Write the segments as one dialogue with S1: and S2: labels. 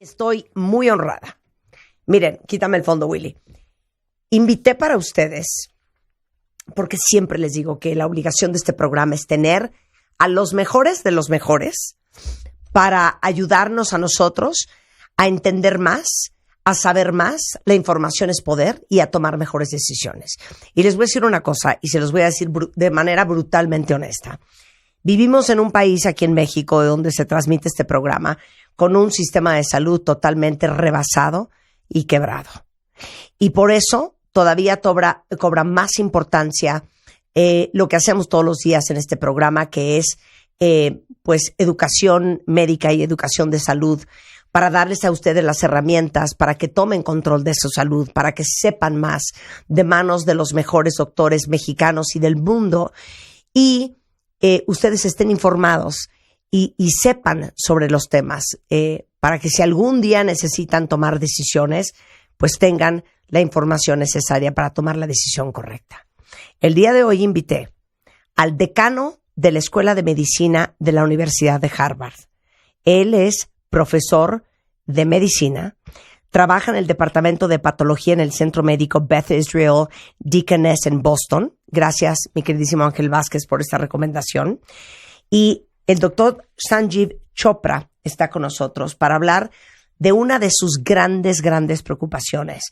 S1: Estoy muy honrada. Miren, quítame el fondo, Willy. Invité para ustedes, porque siempre les digo que la obligación de este programa es tener a los mejores de los mejores para ayudarnos a nosotros a entender más, a saber más. La información es poder y a tomar mejores decisiones. Y les voy a decir una cosa, y se los voy a decir de manera brutalmente honesta. Vivimos en un país aquí en México donde se transmite este programa con un sistema de salud totalmente rebasado y quebrado. Y por eso todavía cobra más importancia lo que hacemos todos los días en este programa, que es pues educación médica y educación de salud, para darles a ustedes las herramientas para que tomen control de su salud, para que sepan más de manos de los mejores doctores mexicanos y del mundo, y ustedes estén informados y sepan sobre los temas, para que si algún día necesitan tomar decisiones, pues tengan la información necesaria para tomar la decisión correcta. El día de hoy invité al decano de la Escuela de Medicina de la Universidad de Harvard. Él es profesor de medicina, trabaja en el departamento de patología en el Centro Médico Beth Israel Deaconess en Boston. Gracias, mi queridísimo Ángel Vázquez, por esta recomendación. Y el doctor Sanjiv Chopra está con nosotros para hablar de una de sus grandes preocupaciones,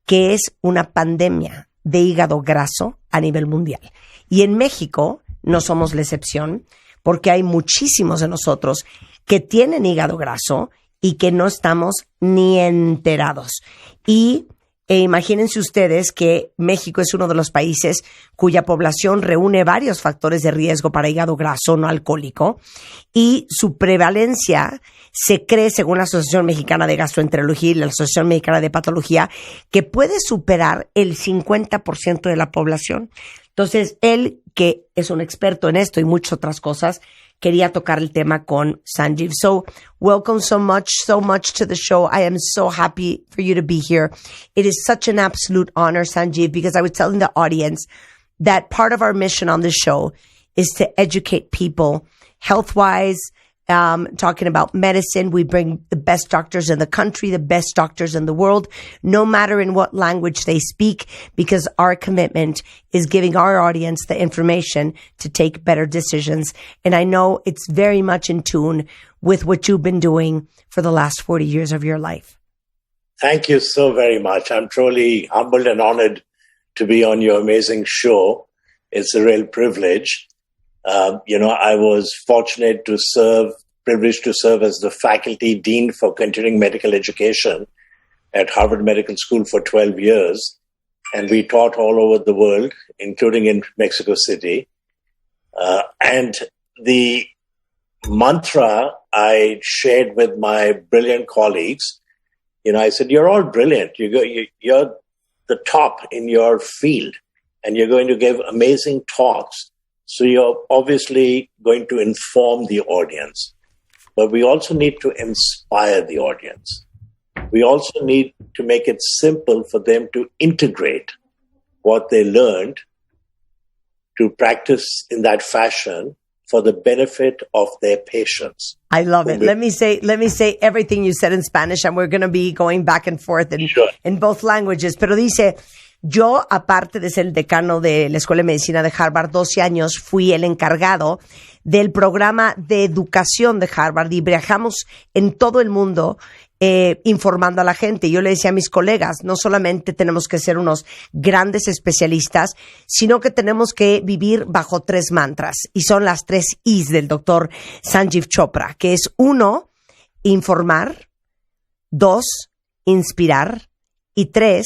S1: que es una pandemia de hígado graso a nivel mundial. Y en México no somos la excepción, porque hay muchísimos de nosotros que tienen hígado graso y que no estamos ni enterados. Y imagínense ustedes que México es uno de los países cuya población reúne varios factores de riesgo para hígado graso no alcohólico, y su prevalencia se cree, según la Asociación Mexicana de Gastroenterología y la Asociación Mexicana de Patología, que puede superar el 50% de la población. Entonces, él, que es un experto en esto y muchas otras cosas, quería tocar el tema con Sanjiv. So, welcome so much to the show. I am so happy for you to be here. It is such an absolute honor, Sanjiv, because I was telling the audience that part of our mission on this show is to educate people health-wise, talking about medicine. We bring the best doctors in the country, the best doctors in the world, no matter in what language they speak, because our commitment is giving our audience the information to take better decisions. And I know it's very much in tune with what you've been doing for the last 40 years of your life.
S2: Thank you so very much. I'm truly humbled and honored to be on your amazing show. It's a real privilege. I was privileged to serve as the faculty dean for continuing medical education at Harvard Medical School for 12 years. And we taught all over the world, including in Mexico City. And the mantra I shared with my brilliant colleagues, I said, you're all brilliant. You're the top in your field, and you're going to give amazing talks. So you're obviously going to inform the audience, but we also need to inspire the audience. We also need to make it simple for them to integrate what they learned to practice in that fashion for the benefit of their patients.
S1: I love it. Let me say everything you said in Spanish, and we're going to be going back and forth in both languages. Pero dice, yo, aparte de ser el decano de la Escuela de Medicina de Harvard, 12 años fui el encargado del programa de educación de Harvard, y viajamos en todo el mundo informando a la gente. Yo le decía a mis colegas, no solamente tenemos que ser unos grandes especialistas, sino que tenemos que vivir bajo 3 mantras, y son las 3 Is del doctor Sanjiv Chopra, que es 1, informar, 2, inspirar, y 3,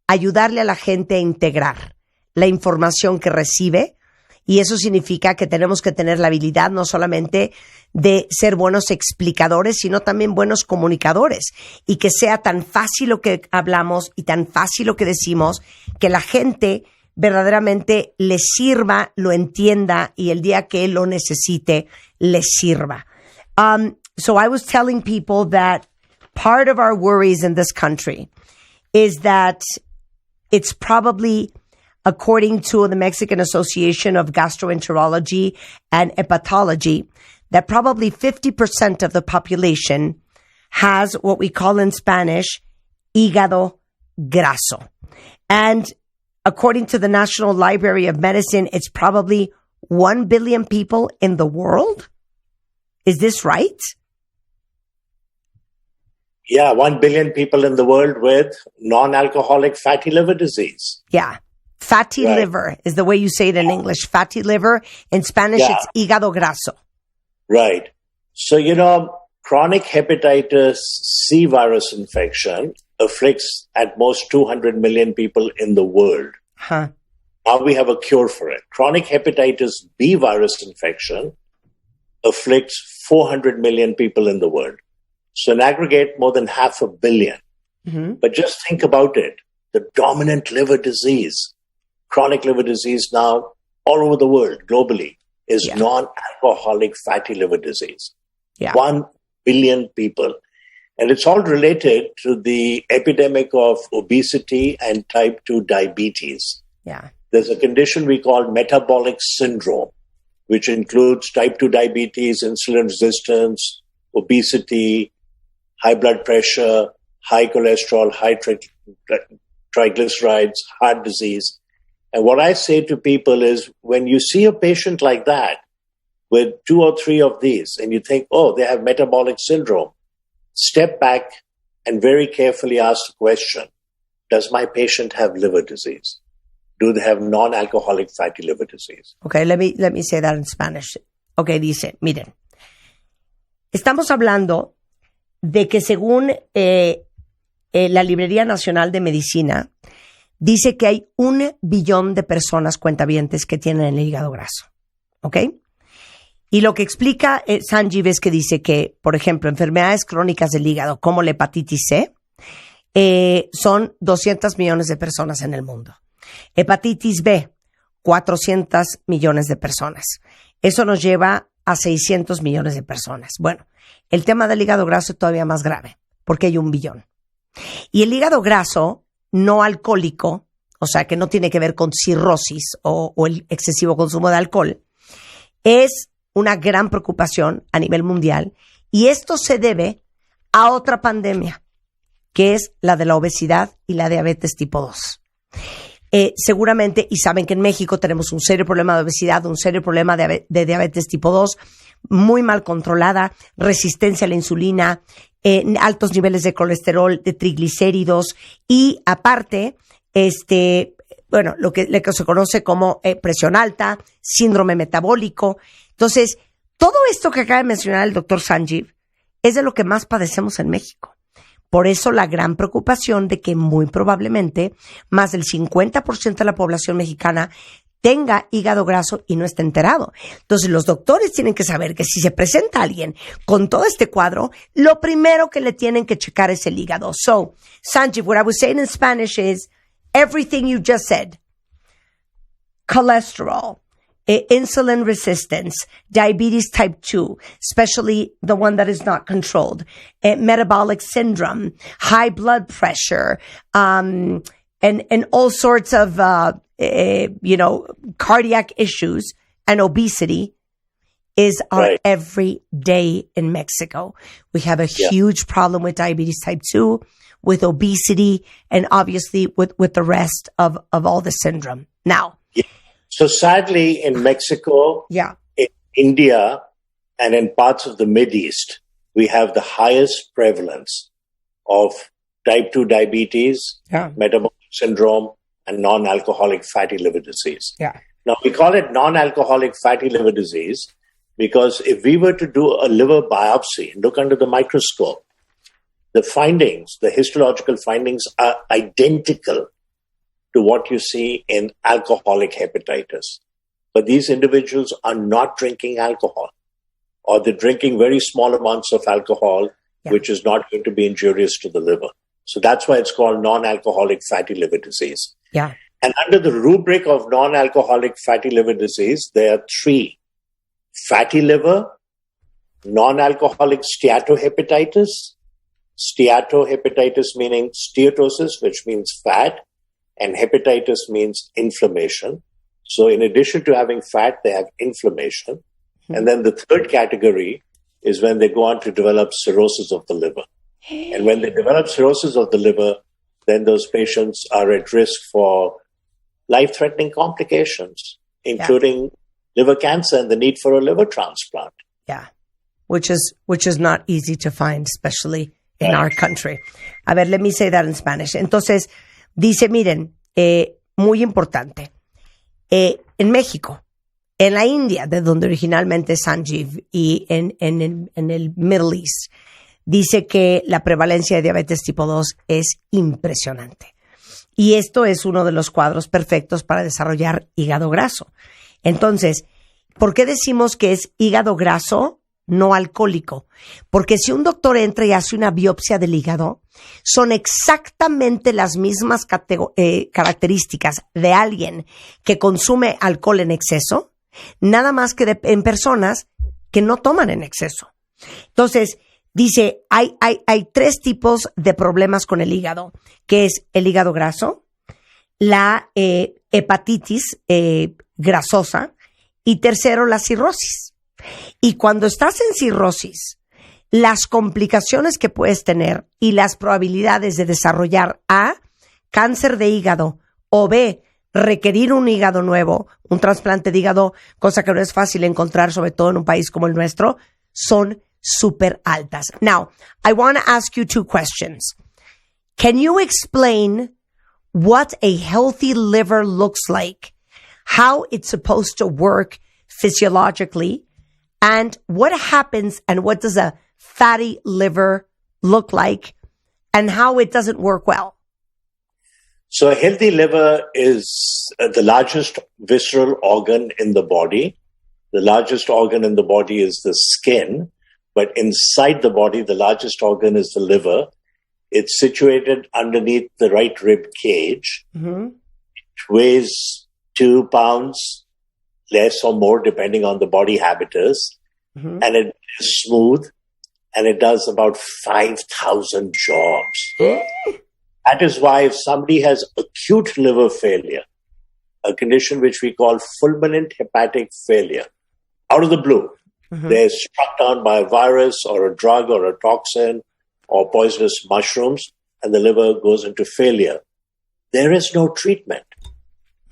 S1: ayudarle a la gente a integrar la información que recibe. Y eso significa que tenemos que tener la habilidad no solamente de ser buenos explicadores, sino también buenos comunicadores, y que sea tan fácil lo que hablamos y tan fácil lo que decimos, que la gente verdaderamente le sirva, lo entienda, y el día que lo necesite, le sirva. So I was telling people that part of our worries in this country is that it's probably, according to the Mexican Association of Gastroenterology and Hepatology, that probably 50% of the population has what we call in Spanish hígado graso. And according to the National Library of Medicine, it's probably 1 billion people in the world. Is this right?
S2: Yeah, 1 billion people in the world with non-alcoholic fatty liver disease.
S1: Yeah. Fatty liver is the way you say it in English. Fatty liver. In Spanish, it's hígado graso.
S2: Right. So, chronic hepatitis C virus infection afflicts at most 200 million people in the world.
S1: Huh.
S2: Now we have a cure for it. Chronic hepatitis B virus infection afflicts 400 million people in the world. So in aggregate, more than 500 million.
S1: Mm-hmm.
S2: But just think about it. The dominant liver disease, chronic liver disease now all over the world, globally, is non-alcoholic fatty liver disease.
S1: Yeah.
S2: 1 billion people. And it's all related to the epidemic of obesity and type 2 diabetes.
S1: Yeah.
S2: There's a condition we call metabolic syndrome, which includes type 2 diabetes, insulin resistance, obesity, high blood pressure, high cholesterol, high triglycerides, heart disease. And what I say to people is, when you see a patient like that with 2 or 3 of these, and you think, oh, they have metabolic syndrome, step back and very carefully ask the question, does my patient have liver disease? Do they have non-alcoholic fatty liver disease?
S1: Okay, let me say that in Spanish. Okay, dice, miren, estamos hablando de que según la Librería Nacional de Medicina, dice que hay 1 billón de personas cuentavientes que tienen el hígado graso. ¿Ok? Y lo que explica Sanjiv es que dice que, por ejemplo, enfermedades crónicas del hígado, como la hepatitis C, son 200 millones de personas en el mundo. Hepatitis B, 400 millones de personas. Eso nos lleva a 600 millones de personas. Bueno, el tema del hígado graso es todavía más grave, porque hay 1 billón. Y el hígado graso no alcohólico, o sea, que no tiene que ver con cirrosis o el excesivo consumo de alcohol, es una gran preocupación a nivel mundial, y esto se debe a otra pandemia, que es la de la obesidad y la diabetes tipo 2. Seguramente, y saben que en México tenemos un serio problema de obesidad, un serio problema de diabetes tipo 2, muy mal controlada, resistencia a la insulina, altos niveles de colesterol, de triglicéridos, y aparte, lo que se conoce como presión alta, síndrome metabólico. Entonces, todo esto que acaba de mencionar el doctor Sanjiv es de lo que más padecemos en México. Por eso la gran preocupación de que muy probablemente más del 50% de la población mexicana tenga hígado graso y no esté enterado. Entonces los doctores tienen que saber que si se presenta alguien con todo este cuadro, lo primero que le tienen que checar es el hígado. So, Sanjiv, what I was saying in Spanish is everything you just said. Cholesterol, insulin resistance, diabetes type 2, especially the one that is not controlled, metabolic syndrome, high blood pressure, and all sorts of, cardiac issues and obesity is our everyday in Mexico. We have a huge problem with diabetes type 2, with obesity, and obviously with the rest of all the syndrome. Now,
S2: so sadly, in Mexico, in India, and in parts of the Mideast, we have the highest prevalence of type 2 diabetes, metabolic syndrome, and non-alcoholic fatty liver disease. Now, we call it non-alcoholic fatty liver disease because if we were to do a liver biopsy and look under the microscope, the findings, the histological findings are identical to what you see in alcoholic hepatitis. But these individuals are not drinking alcohol, or they're drinking very small amounts of alcohol, which is not going to be injurious to the liver. So that's why it's called non-alcoholic fatty liver disease. And under the rubric of non-alcoholic fatty liver disease, there are 3: fatty liver, non-alcoholic steatohepatitis meaning steatosis, which means fat, and hepatitis means inflammation. So in addition to having fat, they have inflammation. And then the third category is when they go on to develop cirrhosis of the liver. And when they develop cirrhosis of the liver, then those patients are at risk for life-threatening complications, including liver cancer and the need for a liver transplant.
S1: Yeah, which is not easy to find, especially in our country. A ver, let me say that in Spanish. Entonces, dice, miren, muy importante, en México, en la India, de donde originalmente es Sanjiv, y en el Middle East, dice que la prevalencia de diabetes tipo 2 es impresionante. Y esto es uno de los cuadros perfectos para desarrollar hígado graso. Entonces, ¿por qué decimos que es hígado graso, no alcohólico? Porque si un doctor entra y hace una biopsia del hígado, son exactamente las mismas características de alguien que consume alcohol en exceso, nada más que en personas que no toman en exceso. Entonces, dice, hay tres tipos de problemas con el hígado, que es el hígado graso, la hepatitis grasosa y tercero, la cirrosis. Y cuando estás en cirrosis, las complicaciones que puedes tener y las probabilidades de desarrollar A, cáncer de hígado, o B, requerir un hígado nuevo, un trasplante de hígado, cosa que no es fácil encontrar, sobre todo en un país como el nuestro, son súper altas. Now, I want to ask you two questions. Can you explain what a healthy liver looks like, how it's supposed to work physiologically, and what happens and what does a fatty liver look like and how it doesn't work well?
S2: So a healthy liver is the largest visceral organ in the body. The largest organ in the body is the skin, but inside the body, the largest organ is the liver. It's situated underneath the right rib cage. Mm-hmm. It weighs 2 pounds, less or more, depending on the body habitus. Mm-hmm. And it is smooth, and it does about 5,000 jobs. That is why if somebody has acute liver failure, a condition which we call fulminant hepatic failure, out of the blue, mm-hmm. they're struck down by a virus or a drug or a toxin or poisonous mushrooms, and the liver goes into failure. There is no treatment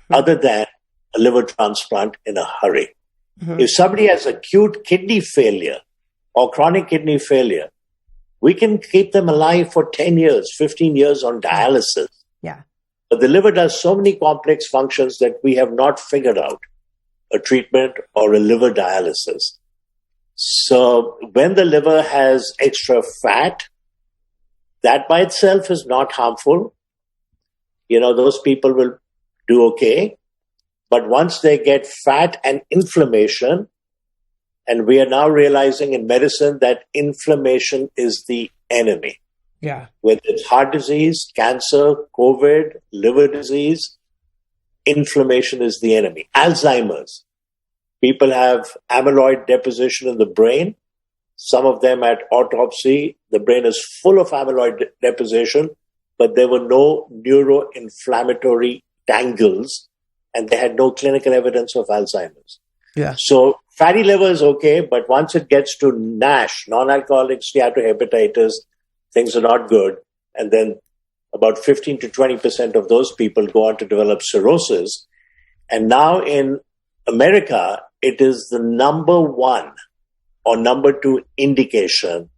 S2: other than a liver transplant in a hurry. Mm-hmm. If somebody has acute kidney failure or chronic kidney failure, we can keep them alive for 10 years, 15 years on dialysis.
S1: Yeah.
S2: But the liver does so many complex functions that we have not figured out a treatment or a liver dialysis. So when the liver has extra fat, that by itself is not harmful. You know, those people will do okay. But once they get fat and inflammation, and we are now realizing in medicine that inflammation is the enemy.
S1: Yeah.
S2: Whether it's heart disease, cancer, COVID, liver disease, inflammation is the enemy. Alzheimer's. People have amyloid deposition in the brain. Some of them at autopsy, the brain is full of amyloid deposition, but there were no neuroinflammatory tangles, and they had no clinical evidence of Alzheimer's.
S1: Yeah.
S2: So fatty liver is okay, but once it gets to NASH, non-alcoholic steatohepatitis, things are not good. And then about 15 to 20% of those people go on to develop cirrhosis. And now in America, it is the number 1 or number 2 indication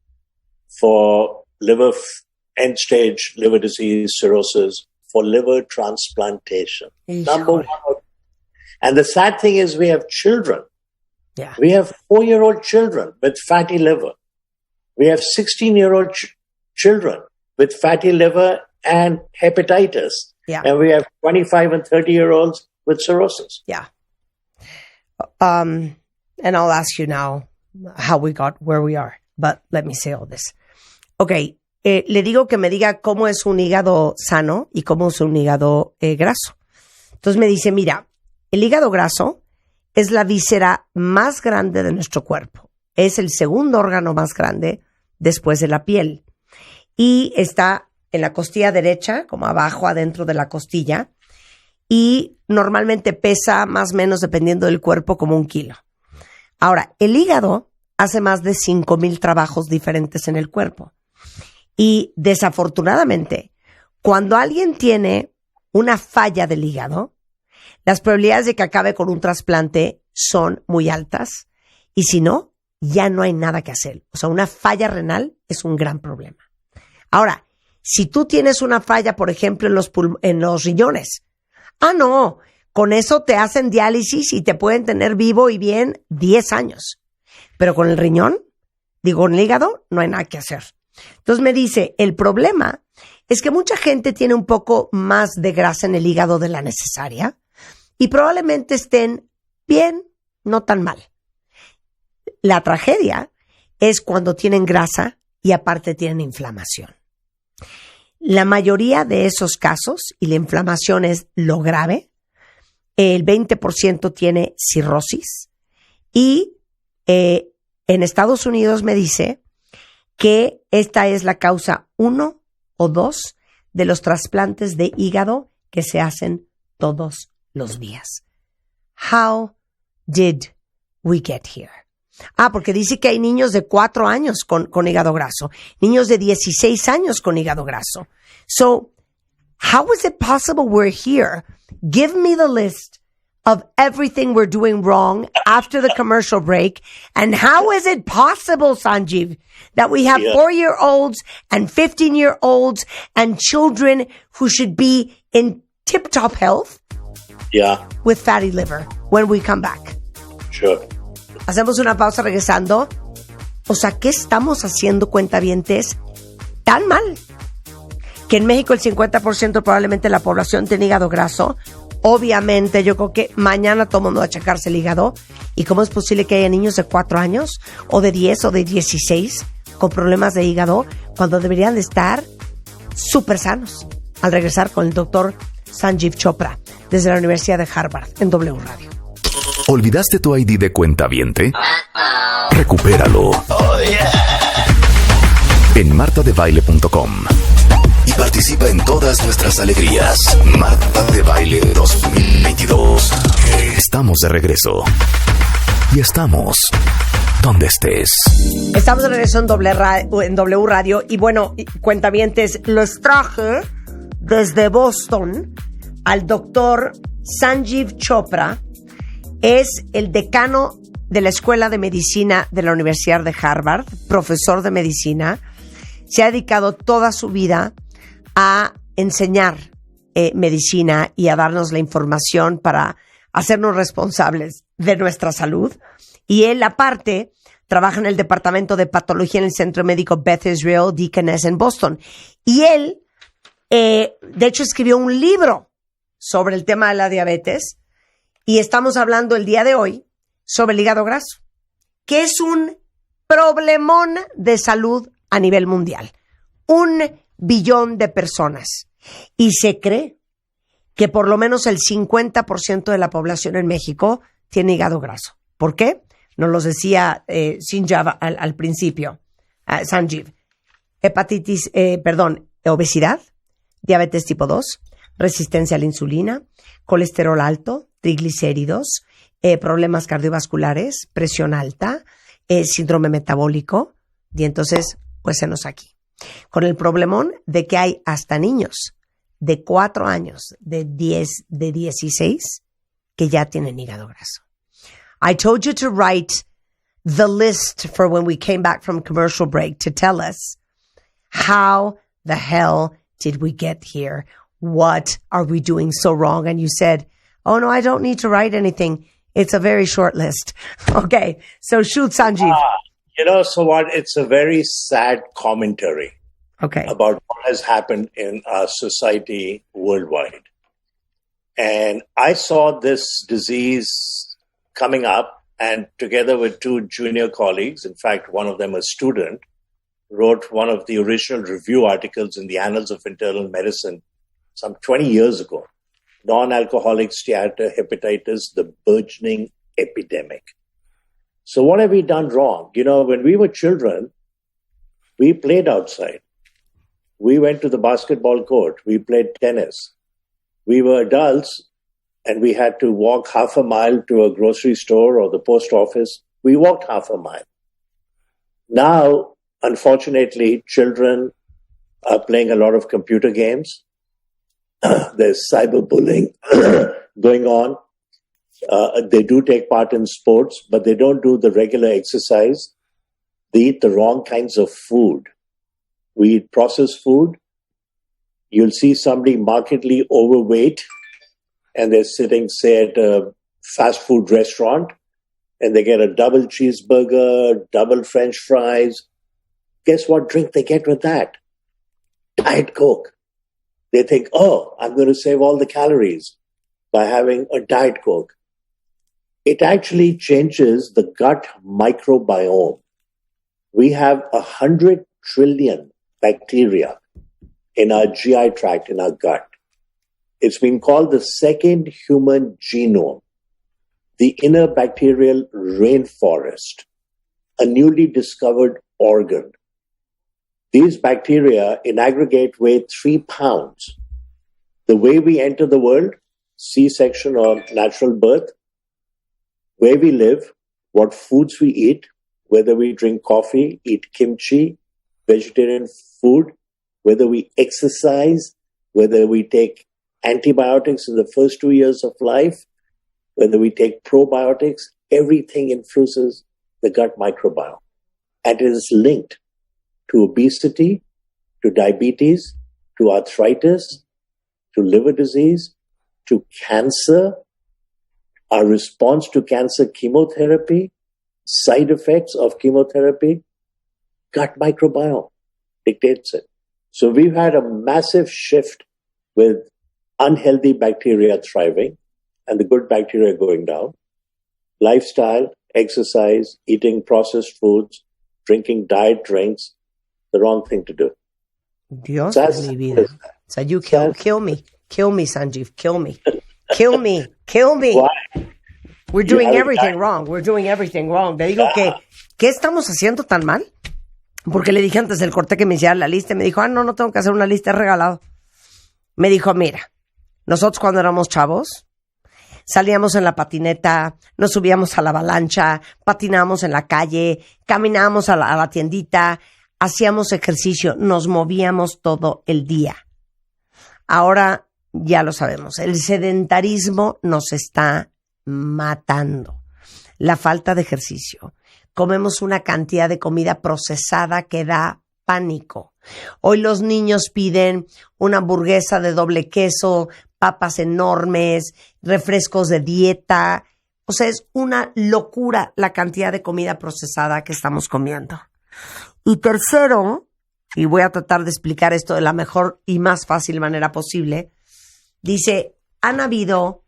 S2: for end-stage liver disease, cirrhosis, for liver transplantation. Number 1. And the sad thing is we have children.
S1: Yeah.
S2: We have 4-year-old children with fatty liver. We have 16-year-old children with fatty liver and hepatitis.
S1: Yeah.
S2: And we have 25 and 30-year-olds with cirrhosis.
S1: Yeah. And I'll ask you now how we got where we are. But let me say all this. Okay. Le digo que me diga cómo es un hígado sano y cómo es un hígado graso. Entonces me dice, mira, el hígado graso es la víscera más grande de nuestro cuerpo. Es el segundo órgano más grande después de la piel. Y está en la costilla derecha, como abajo, adentro de la costilla. Y normalmente pesa más o menos, dependiendo del cuerpo, como 1 kilo. Ahora, el hígado hace más de 5,000 trabajos diferentes en el cuerpo. Y desafortunadamente, cuando alguien tiene una falla del hígado, las probabilidades de que acabe con un trasplante son muy altas. Y si no, ya no hay nada que hacer. O sea, una falla renal es un gran problema. Ahora, si tú tienes una falla, por ejemplo, en los riñones, no, con eso te hacen diálisis y te pueden tener vivo y bien 10 años. Pero con el riñón, con el hígado, no hay nada que hacer. Entonces me dice, el problema es que mucha gente tiene un poco más de grasa en el hígado de la necesaria y probablemente estén bien, no tan mal. La tragedia es cuando tienen grasa y aparte tienen inflamación. La mayoría de esos casos, y la inflamación es lo grave, el 20% tiene cirrosis y en Estados Unidos me dice que esta es la causa 1 o 2 de los trasplantes de hígado que se hacen todos los días. How did we get here? Porque dice que hay niños de 4 años con hígado graso, niños de 16 años con hígado graso. So, how is it possible we're here? Give me the list of everything we're doing wrong after the commercial break. And how is it possible, Sanjiv, that we have 4-year-olds and 15-year-olds and children who should be in tip-top health with fatty liver when we come back?
S2: Sure.
S1: Hacemos una pausa regresando. O sea, ¿qué estamos haciendo, cuentavientes, tan mal? Que en México el 50% probablemente de la población tiene hígado graso. Obviamente, yo creo que mañana todo el mundo va a checarse el hígado. ¿Y cómo es posible que haya niños de 4 años, o de 10, o de 16 con problemas de hígado, cuando deberían de estar súper sanos? Al regresar con el doctor Sanjiv Chopra, desde la Universidad de Harvard, en W Radio.
S3: ¿Olvidaste tu ID de cuentaviente? Recupéralo. En martadebaile.com. Y participa en todas nuestras alegrías. Marta de Baile 2022. Estamos de regreso. Y estamos donde estés.
S1: Estamos de regreso en W Radio. Y bueno, cuentavientes, los traje desde Boston al doctor Sanjiv Chopra. Es el decano de la Escuela de Medicina de la Universidad de Harvard, profesor de medicina. Se ha dedicado toda su vida a enseñar medicina y a darnos la información para hacernos responsables de nuestra salud. Y él, aparte, trabaja en el departamento de patología en el Centro Médico Beth Israel Decano en Boston. Y él, de hecho, escribió un libro sobre el tema de la diabetes. Y estamos hablando el día de hoy sobre el hígado graso, que es un problemón de salud a nivel mundial. 1 billón de personas. Y se cree que por lo menos el 50% de la población en México tiene hígado graso. ¿Por qué? Nos lo decía Sanjiv al principio. Sanjiv. Obesidad, diabetes tipo 2, resistencia a la insulina, colesterol alto, triglicéridos, problemas cardiovasculares, presión alta, síndrome metabólico, y entonces, pues senos aquí. Con el problemón de que hay hasta niños de 4 años, de 10, de 16, que ya tienen hígado graso. I told you to write the list for when we came back from commercial break to tell us how the hell did we get here? What are we doing so wrong? And you said, oh, no, I don't need to write anything. It's a very short list. Okay, so shoot, Sanjiv.
S2: So what? It's a very sad commentary about what has happened in our society worldwide. And I saw this disease coming up, and together with 2 junior colleagues, in fact, one of them a student, wrote one of the original review articles in the Annals of Internal Medicine some 20 years ago. Non-alcoholic steatohepatitis, the burgeoning epidemic. So what have we done wrong? When we were children, we played outside. We went to the basketball court. We played tennis. We were adults, and we had to walk half a mile to a grocery store or the post office. We walked half a mile. Now, unfortunately, children are playing a lot of computer games. There's cyberbullying going on. They do take part in sports, but they don't do the regular exercise. They eat the wrong kinds of food. We eat processed food. You'll see somebody markedly overweight, and they're sitting, say, at a fast food restaurant, and they get a double cheeseburger, double French fries. Guess what drink they get with that? Diet Coke. They think, oh, I'm going to save all the calories by having a Diet Coke. It actually changes the gut microbiome. We have 100 trillion bacteria in our GI tract, in our gut. It's been called the second human genome, the inner bacterial rainforest, a newly discovered organ. These bacteria in aggregate weigh 3 pounds. The way we enter the world, C-section or natural birth, where we live, what foods we eat, whether we drink coffee, eat kimchi, vegetarian food, whether we exercise, whether we take antibiotics in the first 2 years of life, whether we take probiotics, everything influences the gut microbiome. And it is linked to obesity, to diabetes, to arthritis, to liver disease, to cancer, our response to cancer chemotherapy, side effects of chemotherapy. Gut microbiome dictates it. So we've had a massive shift with unhealthy bacteria thriving and the good bacteria going down. Lifestyle, exercise, eating processed foods, drinking diet drinks, the wrong thing to do.
S1: Dios de mi vida. So you kill me. Kill me, Sanjiv. Kill me. Kill me. Kill me.
S2: Why?
S1: We're doing everything wrong. We're doing everything wrong. Le digo que, ¿qué estamos haciendo tan mal? Porque le dije antes del corte que me hiciera la lista y me dijo, no tengo que hacer una lista, es regalado. Me dijo, mira, nosotros cuando éramos chavos, salíamos en la patineta, nos subíamos a la avalancha, patinábamos en la calle, caminábamos a la tiendita, hacíamos ejercicio, nos movíamos todo el día. Ahora ya lo sabemos, el sedentarismo nos está matando. La falta de ejercicio. Comemos una cantidad de comida procesada que da pánico. Hoy los niños piden una hamburguesa de doble queso, papas enormes, refrescos de dieta. O sea, es una locura la cantidad de comida procesada que estamos comiendo. Y tercero, y voy a tratar de explicar esto de la mejor y más fácil manera posible, dice, han habido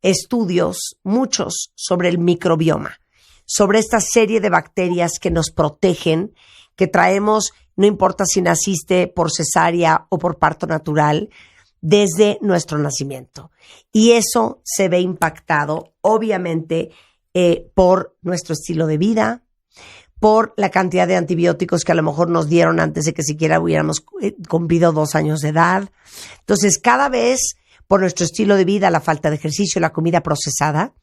S1: estudios, muchos, sobre el microbioma, sobre esta serie de bacterias que nos protegen, que traemos, no importa si naciste por cesárea o por parto natural, desde nuestro nacimiento. Y eso se ve impactado, obviamente, por nuestro estilo de vida, por la cantidad de antibióticos que a lo mejor nos dieron antes de que siquiera hubiéramos cumplido 2 años de edad. Entonces, cada vez, por nuestro estilo de vida, la falta de ejercicio, la comida procesada,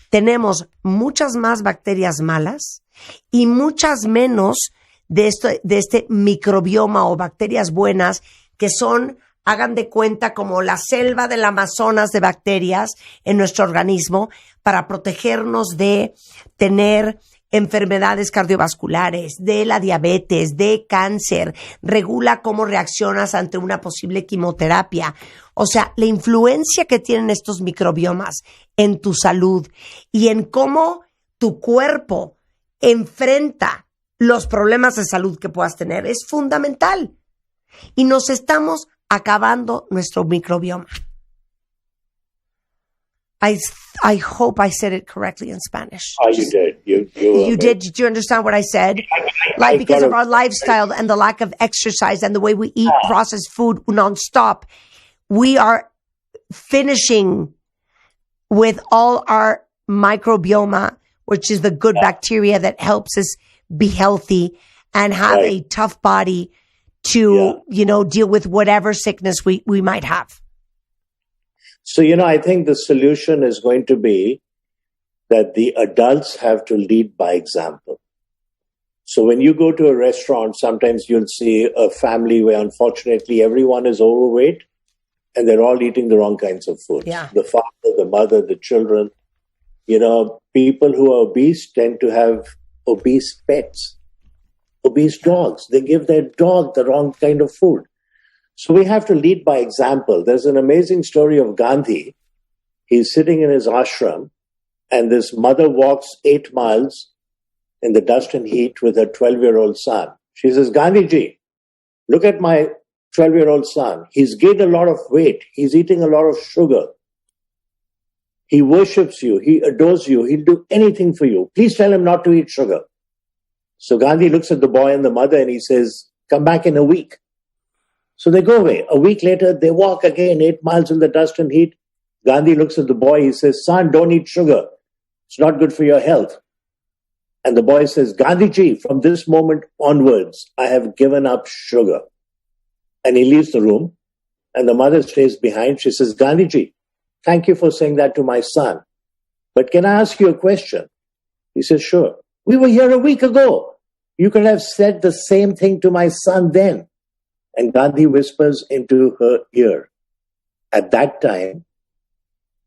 S1: tenemos muchas más bacterias malas y muchas menos de este microbioma o bacterias buenas que son, hagan de cuenta, como la selva del Amazonas de bacterias en nuestro organismo para protegernos de tener enfermedades cardiovasculares, de la diabetes, de cáncer, regula cómo reaccionas ante una posible quimioterapia. O sea, la influencia que tienen estos microbiomas en tu salud y en cómo tu cuerpo enfrenta los problemas de salud que puedas tener es fundamental. Y nos estamos acabando nuestro microbioma. I hope I said it correctly in Spanish.
S2: Oh, you did.
S1: You did? Did you understand what I said? Like, because of our lifestyle and the lack of exercise and the way we eat processed food nonstop, we are finishing with all our microbioma, which is the good bacteria that helps us be healthy and have a tough body to, deal with whatever sickness we might have.
S2: So, I think the solution is going to be that the adults have to lead by example. So when you go to a restaurant, sometimes you'll see a family where unfortunately everyone is overweight and they're all eating the wrong kinds of foods.
S1: Yeah.
S2: The father, the mother, the children. People who are obese tend to have obese pets, obese dogs. They give their dog the wrong kind of food. So we have to lead by example. There's an amazing story of Gandhi. He's sitting in his ashram, and this mother walks 8 miles in the dust and heat with her 12-year-old son. She says, Gandhiji, look at my 12-year-old son. He's gained a lot of weight. He's eating a lot of sugar. He worships you. He adores you. He'll do anything for you. Please tell him not to eat sugar. So Gandhi looks at the boy and the mother and he says, come back in a week. So they go away. A week later, they walk again 8 miles in the dust and heat. Gandhi looks at the boy. He says, son, don't eat sugar. It's not good for your health. And the boy says, Gandhiji, from this moment onwards, I have given up sugar. And he leaves the room. And the mother stays behind. She says, Gandhiji, thank you for saying that to my son. But can I ask you a question? He says, sure. We were here a week ago. You could have said the same thing to my son then. And Gandhi whispers into her ear, at that time,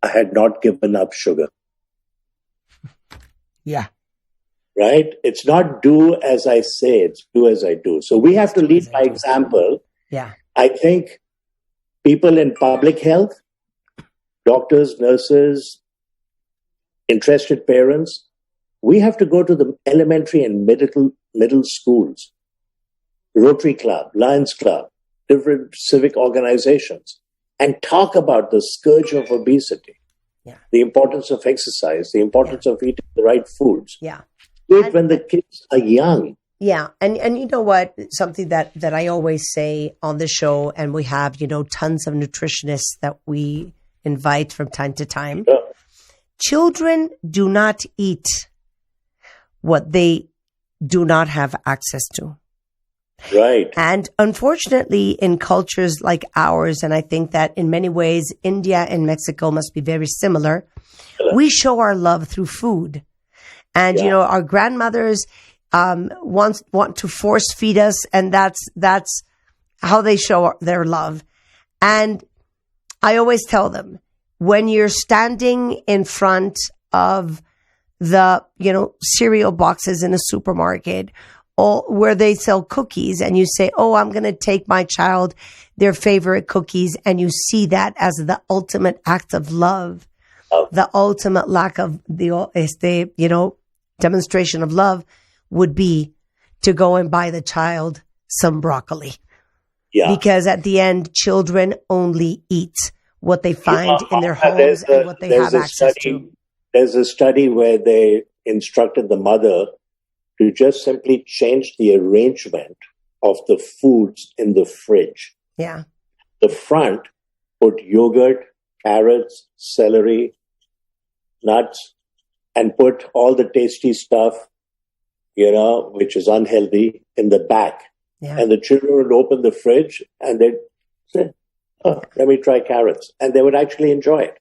S2: I had not given up sugar.
S1: Yeah.
S2: Right? It's not do as I say, it's do as I do. So we have to lead by example.
S1: Yeah.
S2: I think people in public health, doctors, nurses, interested parents, we have to go to the elementary and middle schools, Rotary Club, Lions Club, different civic organizations, and talk about the scourge of obesity, the importance of exercise, the importance of eating the right foods.
S1: Yeah.
S2: Do it when the kids are young.
S1: Yeah. And you know what? Something that I always say on the show, and we have, tons of nutritionists that we invite from time to time.
S2: Yeah.
S1: Children do not eat what they do not have access to.
S2: Right.
S1: And unfortunately, in cultures like ours, and I think that in many ways, India and Mexico must be very similar, we show our love through food. And, our grandmothers want to force feed us, and that's how they show their love. And I always tell them, when you're standing in front of the, cereal boxes in a supermarket, or where they sell cookies, and you say, oh, I'm going to take my child their favorite cookies, and you see that as the ultimate act of love, the ultimate lack of the, demonstration of love would be to go and buy the child some broccoli. Yeah. Because at the end, children only eat what they find in their homes and what they have access to.
S2: There's a study where they instructed the mother to just simply change the arrangement of the foods in the fridge.
S1: Yeah.
S2: The front, put yogurt, carrots, celery, nuts, and put all the tasty stuff, which is unhealthy, in the back. Yeah. And the children would open the fridge and they'd say, oh, let me try carrots. And they would actually enjoy it.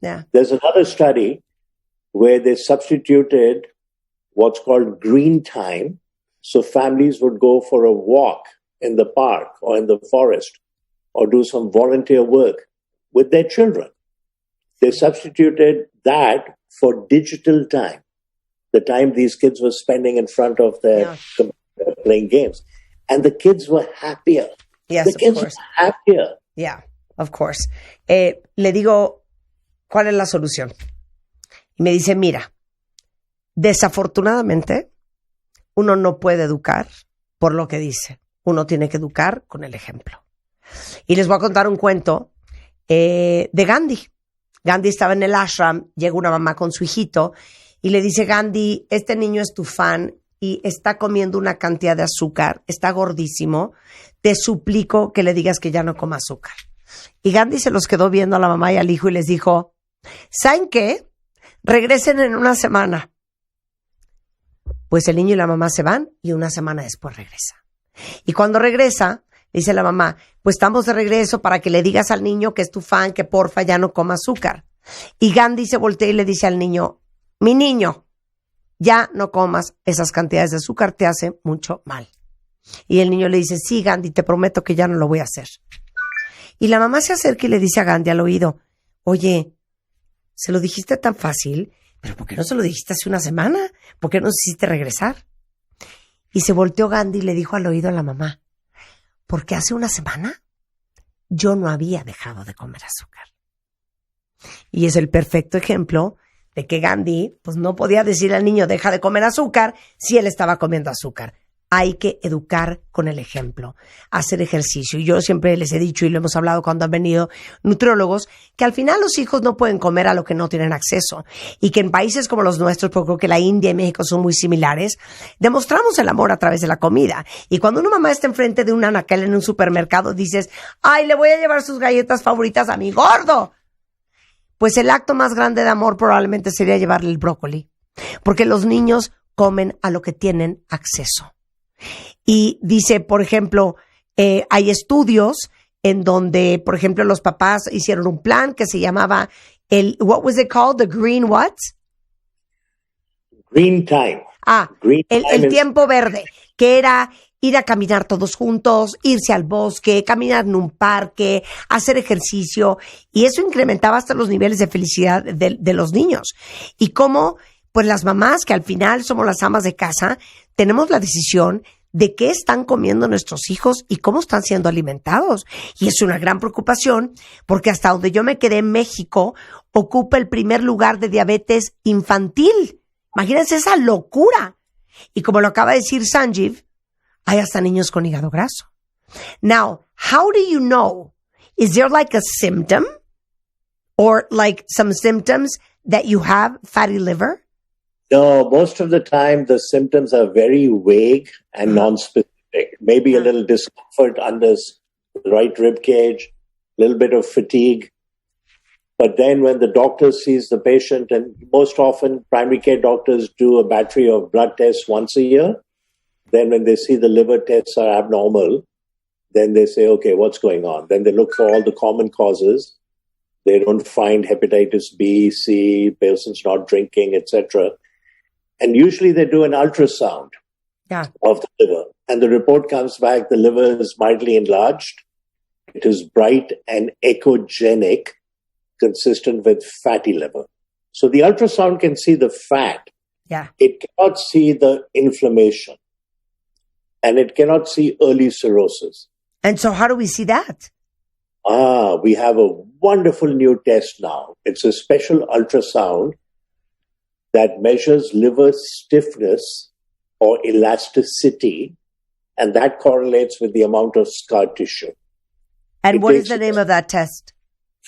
S1: Yeah.
S2: There's another study where they substituted what's called green time. So families would go for a walk in the park or in the forest or do some volunteer work with their children. They substituted that for digital time, the time these kids were spending in front of their computer playing games. And the kids were happier.
S1: Yes,
S2: the kids were happier.
S1: Yeah, of course. Le digo, ¿cuál es la solución? Y me dice, mira, desafortunadamente, uno no puede educar por lo que dice. Uno tiene que educar con el ejemplo. Y les voy a contar un cuento de Gandhi. Gandhi estaba en el ashram, llega una mamá con su hijito y le dice, Gandhi, este niño es tu fan y está comiendo una cantidad de azúcar, está gordísimo, te suplico que le digas que ya no coma azúcar. Y Gandhi se los quedó viendo a la mamá y al hijo y les dijo, ¿saben qué? Regresen en una semana. Pues el niño y la mamá se van y una semana después regresa. Y cuando regresa, dice la mamá, pues estamos de regreso para que le digas al niño que es tu fan, que porfa ya no coma azúcar. Y Gandhi se voltea y le dice al niño, mi niño, ya no comas esas cantidades de azúcar, te hace mucho mal. Y el niño le dice, sí, Gandhi, te prometo que ya no lo voy a hacer. Y la mamá se acerca y le dice a Gandhi al oído, oye, se lo dijiste tan fácil, pero ¿por qué no se lo dijiste hace una semana? ¿Por qué no hiciste regresar? Y se volteó Gandhi y le dijo al oído a la mamá, porque hace una semana yo no había dejado de comer azúcar. Y es el perfecto ejemplo de que Gandhi pues no podía decirle al niño deja de comer azúcar si él estaba comiendo azúcar. Hay que educar con el ejemplo, hacer ejercicio. Y yo siempre les he dicho, y lo hemos hablado cuando han venido nutriólogos, que al final los hijos no pueden comer a lo que no tienen acceso. Y que en países como los nuestros, porque creo que la India y México son muy similares, demostramos el amor a través de la comida. Y cuando una mamá está enfrente de un anaquel en un supermercado, dices, ay, le voy a llevar sus galletas favoritas a mi gordo. Pues el acto más grande de amor probablemente sería llevarle el brócoli. Porque los niños comen a lo que tienen acceso. Y dice, por ejemplo, hay estudios en donde, por ejemplo, los papás hicieron un plan que se llamaba what was it called? The green what?
S2: Green time.
S1: El tiempo verde, que era ir a caminar todos juntos, irse al bosque, caminar en un parque, hacer ejercicio, y eso incrementaba hasta los niveles de felicidad de los niños. Y cómo, pues las mamás, que al final somos las amas de casa, tenemos la decisión de qué están comiendo nuestros hijos y cómo están siendo alimentados. Y es una gran preocupación porque hasta donde yo me quedé en México, ocupa el primer lugar de diabetes infantil. Imagínense esa locura. Y como lo acaba de decir Sanjiv, hay hasta niños con hígado graso. Now, how do you know? Is there like a symptom or like some symptoms that you have fatty liver?
S2: No, most of the time the symptoms are very vague and non-specific. Maybe a little discomfort under the right rib cage, a little bit of fatigue. But then when the doctor sees the patient, and most often primary care doctors do a battery of blood tests once a year, then when they see the liver tests are abnormal, then they say, okay, what's going on? Then they look for all the common causes. They don't find hepatitis B, C, person's not drinking, etc. And usually they do an ultrasound of the liver. And the report comes back, the liver is mildly enlarged. It is bright and echogenic, consistent with fatty liver. So the ultrasound can see the fat.
S1: Yeah.
S2: It cannot see the inflammation. And it cannot see early cirrhosis.
S1: And so how do we see that?
S2: We have a wonderful new test now. It's a special ultrasound that measures liver stiffness or elasticity, and that correlates with the amount of scar tissue.
S1: And what is the name of that test?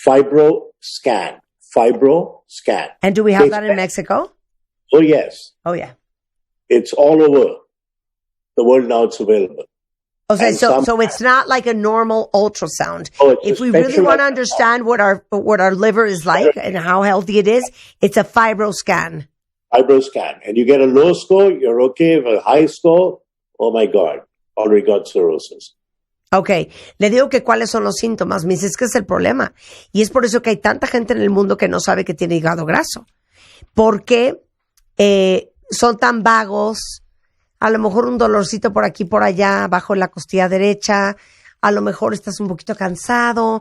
S2: FibroScan. FibroScan.
S1: And do we have that in Mexico?
S2: Oh, yes.
S1: Oh, yeah.
S2: It's all over the world now. It's available.
S1: Okay, so it's not like a normal ultrasound. If we really want to understand what our liver is like and how healthy it is, it's a FibroScan.
S2: FibroScan. And you get a low score, you're okay. With a high score, oh my God, already got cirrhosis.
S1: Okay, le digo que cuáles son los síntomas. Me dice, es que es el problema. Y es por eso que hay tanta gente en el mundo que no sabe que tiene hígado graso. Porque son tan vagos. A lo mejor un dolorcito por aquí, por allá, bajo la costilla derecha. A lo mejor estás un poquito cansado.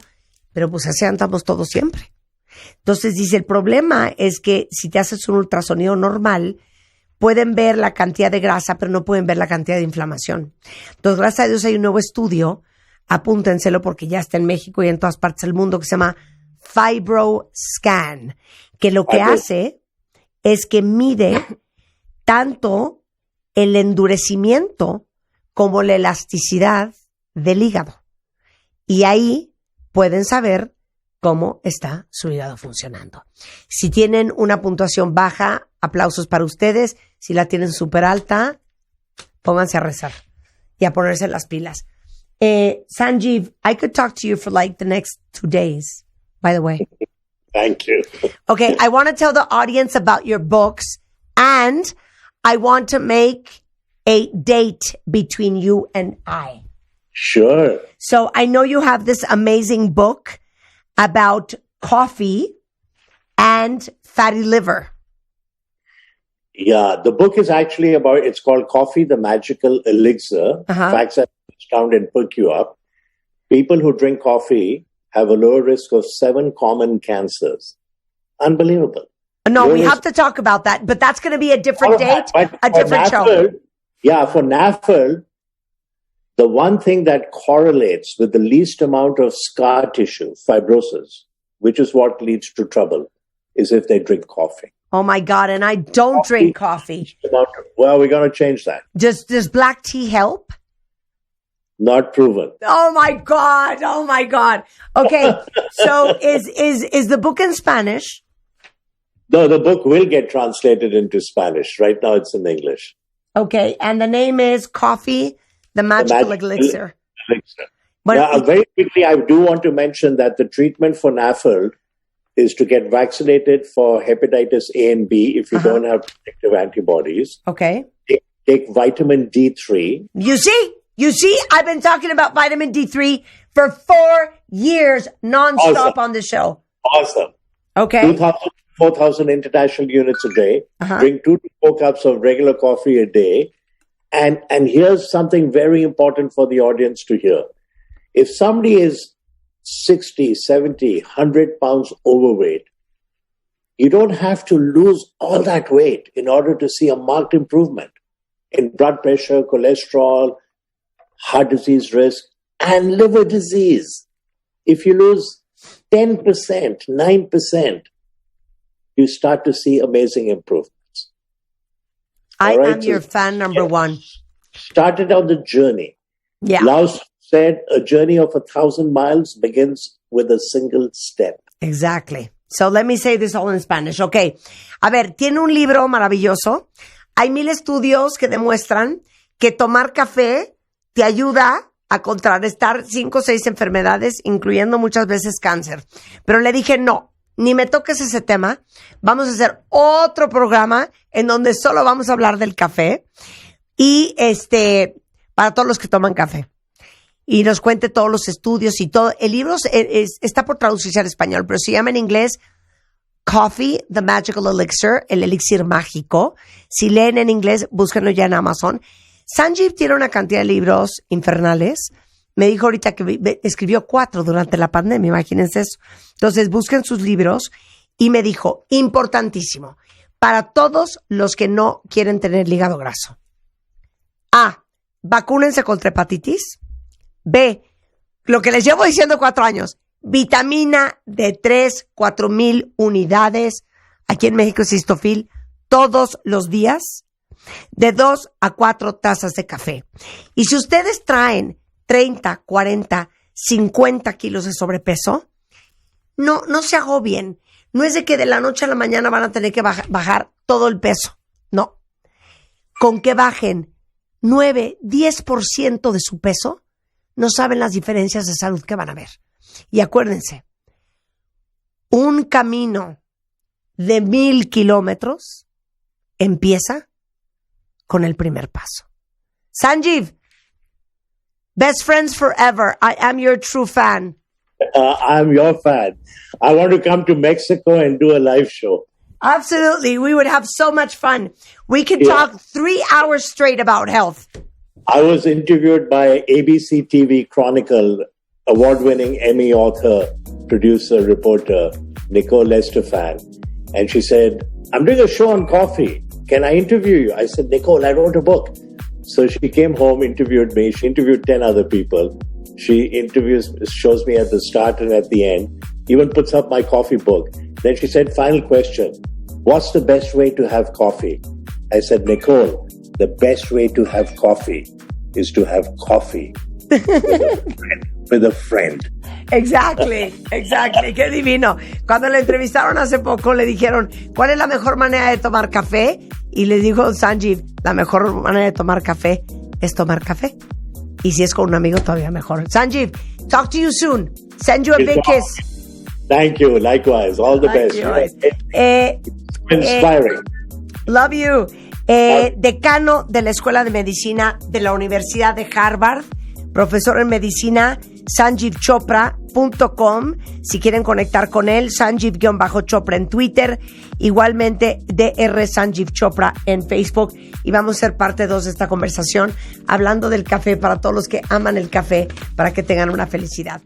S1: Pero pues así andamos todos siempre. Entonces dice, el problema es que si te haces un ultrasonido normal, pueden ver la cantidad de grasa, pero no pueden ver la cantidad de inflamación. Entonces, gracias a Dios hay un nuevo estudio, apúntenselo porque ya está en México y en todas partes del mundo, que se llama FibroScan, que lo que hace es que mide tanto el endurecimiento como la elasticidad del hígado. Y ahí pueden saber cómo está su hígado funcionando. Si tienen una puntuación baja, aplausos para ustedes. Si la tienen súper alta, pónganse a rezar y a ponerse las pilas. Sanjiv, I could talk to you for like the next 2 days, by the way.
S2: Thank you.
S1: Okay, I want to tell the audience about your books, and I want to make a date between you and I.
S2: Sure.
S1: So I know you have this amazing book about coffee and fatty liver.
S2: Yeah, the book is actually it's called Coffee, the Magical Elixir. Facts that astound and perk you up. People who drink coffee have a lower risk of 7 common cancers. Unbelievable.
S1: No, we have to talk about that, but that's going to be a different date, a different show.
S2: Yeah, for NAFLD, the one thing that correlates with the least amount of scar tissue, fibrosis, which is what leads to trouble, is if they drink coffee.
S1: Oh my God, and I don't drink coffee.
S2: Well, we're going to change that.
S1: Does black tea help?
S2: Not proven.
S1: Oh my God. Okay, so is the book in Spanish?
S2: No, the book will get translated into Spanish. Right now it's in English.
S1: Okay, and the name is Coffee, the Magical Elixir.
S2: Now, very quickly, I do want to mention that the treatment for NAFLD is to get vaccinated for hepatitis A and B if you don't have protective antibodies.
S1: Okay.
S2: Take vitamin D3.
S1: You see, I've been talking about vitamin D3 for 4 years nonstop on the show.
S2: Awesome.
S1: Okay.
S2: 4,000 international units a day. Drink 2 to 4 cups of regular coffee a day. And here's something very important for the audience to hear. If somebody is 60, 70, 100 pounds overweight, you don't have to lose all that weight in order to see a marked improvement in blood pressure, cholesterol, heart disease risk, and liver disease. If you lose 10%, 9%, you start to see amazing improvements.
S1: I am your fan number one.
S2: Started on the journey.
S1: Yeah.
S2: Laos said a journey of 1,000 miles begins with a single step.
S1: Exactly. So let me say this all in Spanish. Okay. A ver, tiene un libro maravilloso. Hay 1000 estudios que demuestran que tomar café te ayuda a contrarrestar 5 o 6 enfermedades, incluyendo muchas veces cáncer. Pero le dije, no, ni me toques ese tema. Vamos a hacer otro programa en donde solo vamos a hablar del café. Y para todos los que toman café. Y nos cuente todos los estudios y todo. El libro está por traducirse al español, pero se llama en inglés Coffee, the Magical Elixir, el elixir mágico. Si leen en inglés, búsquenlo ya en Amazon. Sanjiv tiene una cantidad de libros infernales. Me dijo ahorita que escribió 4 durante la pandemia, imagínense eso. Entonces, busquen sus libros. Y me dijo, importantísimo, para todos los que no quieren tener el hígado graso. A, vacúnense contra hepatitis. B, lo que les llevo diciendo 4 años, vitamina D3, 4,000 unidades, aquí en México es histofil, todos los días, de 2 a 4 tazas de café. Y si ustedes traen 30, 40, 50 kilos de sobrepeso, no se agobien. No es de que de la noche a la mañana van a tener que bajar todo el peso. No. Con que bajen 9, 10% de su peso, no saben las diferencias de salud que van a ver. Y acuérdense, un camino de 1,000 kilómetros empieza con el primer paso. Sanjiv, best friends forever. I am your true fan.
S2: I'm your fan. I want to come to Mexico and do a live show.
S1: Absolutely. We would have so much fun. We could talk 3 hours straight about health.
S2: I was interviewed by ABC TV Chronicle, award-winning Emmy author, producer, reporter, Nicole Estefan. And she said, I'm doing a show on coffee. Can I interview you? I said, Nicole, I wrote a book. So she came home, interviewed me. She interviewed 10 other people. She shows me at the start and at the end, even puts up my coffee book. Then she said, final question, what's the best way to have coffee? I said, Nicole, the best way to have coffee is to have coffee with a friend.
S1: Exactly. Qué divino. Cuando le entrevistaron hace poco, le dijeron, ¿cuál es la mejor manera de tomar café? Y le dijo Sanjiv, la mejor manera de tomar café es tomar café. Y si es con un amigo, todavía mejor. Sanjiv, talk to you soon. Send you a big kiss.
S2: Thank you. Likewise. All the best. Inspiring.
S1: Love you. Decano de la Escuela de Medicina de la Universidad de Harvard. Profesor de Medicina, sanjivchopra.com. Si quieren conectar con él, Sanjiv-Chopra en Twitter. Igualmente, Dr. Sanjiv Chopra en Facebook. Y vamos a ser parte 2 de esta conversación, hablando del café para todos los que aman el café, para que tengan una felicidad.